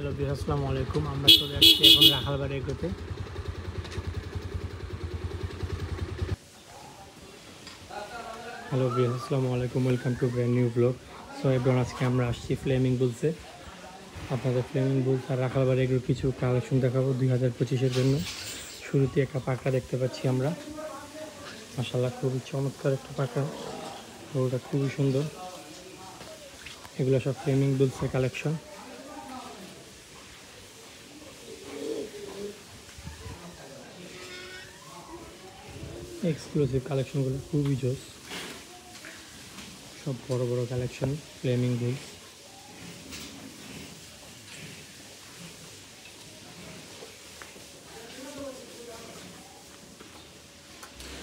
Hello Bihar, আসসালামু আলাইকুম। আমরা চলে আসছি এখন রাখালবাড়ি এগোতে। হ্যালো বিহার, আসসালামু আলাইকুম। Welcome to brand new blog. So everyone, আজকে আমরা আসছি ফ্লেমিং বুলসে। আপনাদের ফ্লেমিং বুলস আর রাখালবাড়ি এগুলোর কিছু কালেকশন দেখাবো 2025-এর জন্য। শুরুতে একটা পাখা দেখতে পাচ্ছি আমরা। মাশাআল্লাহ, খুবই চমৎকার একটা পাখা, ওটা খুবই সুন্দর। এগুলো সব ফ্লেমিং বুলসের কালেকশন। এক্সক্লুসিভ কালেকশনগুলো খুবই জোস, সব বড় বড় কালেকশন ফ্লেমিং বুলস।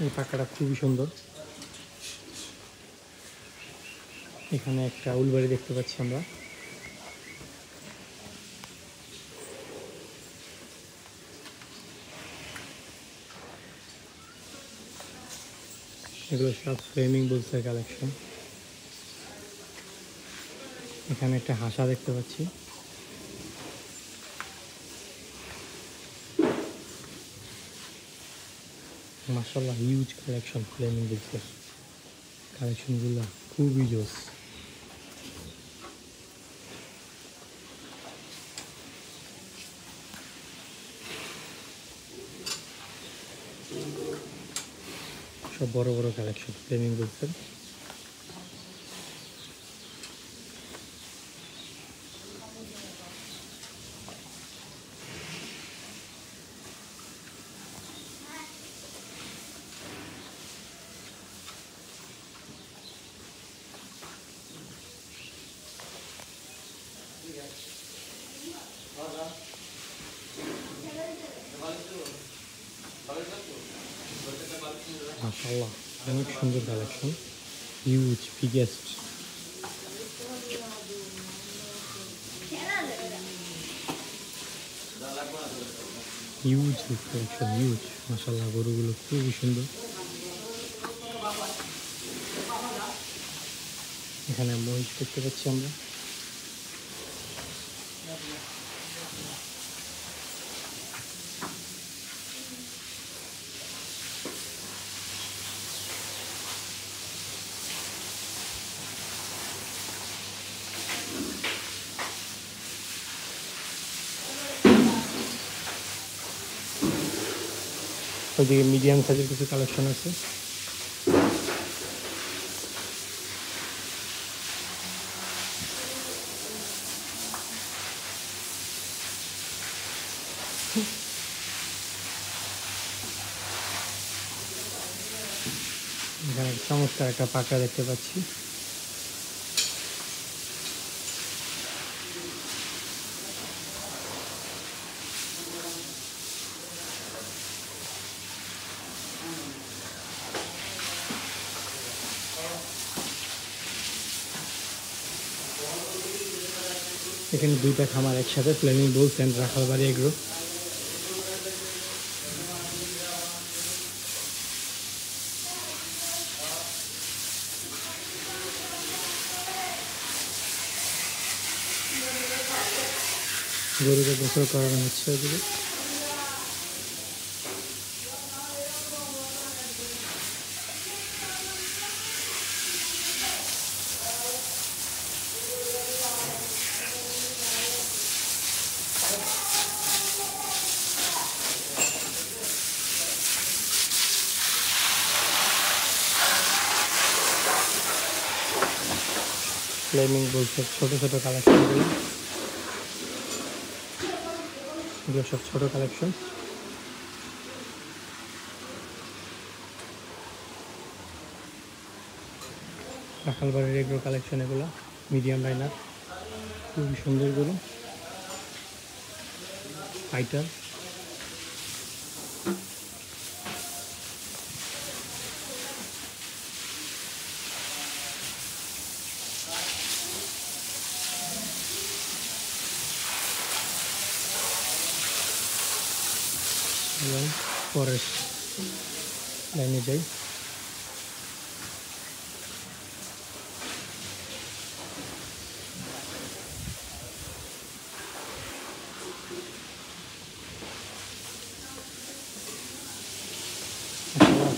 এই পাখাটা খুবই সুন্দর। এখানে একটা উলবাড়ি দেখতে পাচ্ছি আমরা। এগুলো সব ফ্লেমিং বুলসের কালেকশন। এখানে একটা হাসা দেখতে পাচ্ছি। মাশাআল্লাহ, হিউজ কালেকশন ফ্লেমিং বুলসের। কালেকশনগুলো খুবই জোস। সব বড় বড় কালেকশন ফ্লেমিং বুলসের। মাশাআল্লাহ, অনেক সুন্দর collection, huge, biggest. Huge collection, huge. মাশাআল্লাহ, গরুগুলো খুবই সুন্দর। এখানে মহিষ দেখতে পাচ্ছি আমরা। ওইদিকে মিডিয়াম সাইজের কিছু কালেকশন আছে। এখানে চমৎকার একটা পাখা দেখতে পাচ্ছি। এখানে দুইটা খামার একসাথে, ফ্লেমিং বুলস এন্ড রাখালবাড়ি এগ্রো। গরুকে গোসল করানো হচ্ছে ওদিকে। ফ্লেমিং বুলসের ছোট ছোট কালেকশনগুলো, এগুলো সব ছোট কালেকশন। রাখালবাড়ির এগুলো কালেকশন, এগুলো মিডিয়াম লাইনার, খুবই সুন্দর গরু, ফাইটার। এবং পরের লাইনে যাই।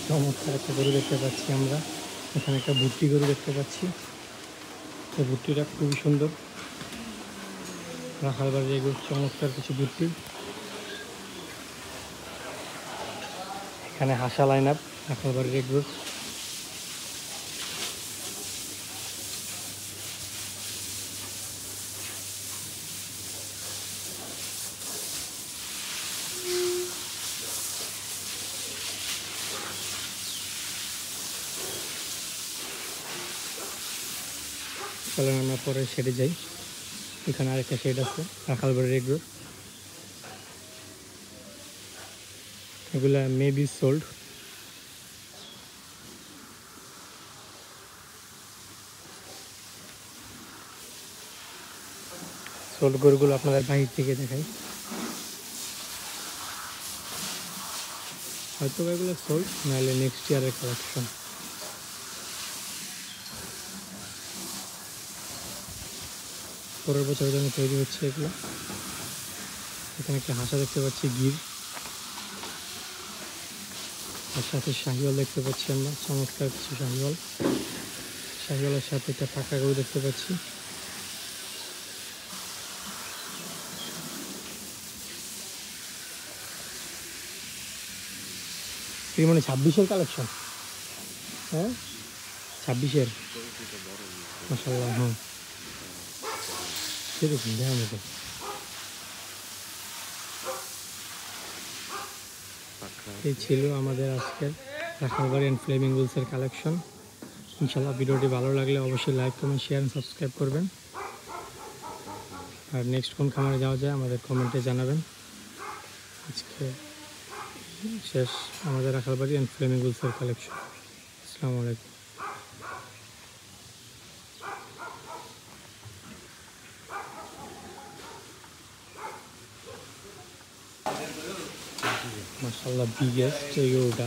চমৎকার একটা গরু দেখতে পাচ্ছি আমরা। এখানে একটা ভুট্টি গরু দেখতে পাচ্ছি। এই ভুট্টিটা খুবই সুন্দর। রাখালবাড়ির এগুলো চমৎকার কিছু ভুট্টি। এখানে হাসা লাইন আপ রাখালবাড়ির এগুলো। চলেন আমরা পরে শেডে যাই। এখানে আরেকটা শেড আছে রাখালবাড়ির এগুলো। এগুলা মেবি সোল্ড। সোল্ড গরুগুলো আপনাদের বাহির থেকে দেখাই। হয়তো এগুলো সোল্ড, নাহলে নেক্সট ইয়ারের কালেকশন। পরের বছরের জন্য তৈরি হচ্ছে এগুলো। এখানে একটা হাসা দেখতে পাচ্ছি, গির। আর সাথে শাহিওয়াল দেখতে পাচ্ছি আমরা, চমৎকার কিছু শাহিওয়াল। শাহিওয়ালের সাথে একটা পাকা গরু দেখতে পাচ্ছি। মানে 26-এর কালেকশন। হ্যাঁ 26-এর মাশাআল্লাহ। হ্যাঁ সেরকম দেখা মতো। এই ছিল আমাদের আজকের রাখালবাড়ি অ্যান্ড ফ্লেমিং বুলসের কালেকশন। ইনশাল্লাহ ভিডিওটি ভালো লাগলে অবশ্যই লাইক, কমেন্ট, শেয়ার এবং সাবস্ক্রাইব করবেন। আর নেক্সট কোন খামারে যাওয়া যায় আমাদের কমেন্টে জানাবেন। আজকে শেষ আমাদের রাখালবাড়ি অ্যান্ড ফ্লেমিং বুলসের কালেকশন। আসসালামু আলাইকুম। মাশাআল্লাহ বিগেস্ট এই গরুটা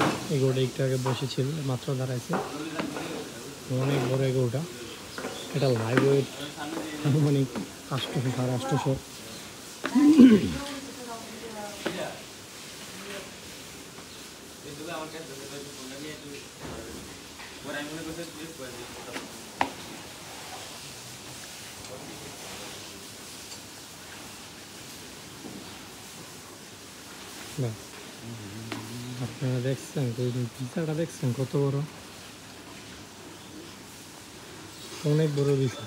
একটু আগে বসেছিল, মাত্র দাঁড়াইছে। অনেক বড় এই গরুটা। এটা লাইভ ওয়েট আনুমানিক 800 সাড়ে 800। আপনারা দেখছেন পিজাটা, দেখছেন কত বড়? অনেক বড় পিজা।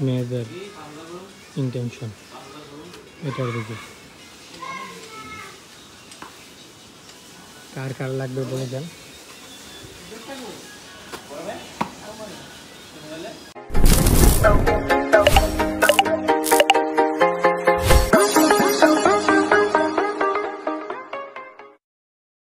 মেয়েদের ইন্টেনশন এটার দিকে। কার কার লাগবে বলে যান।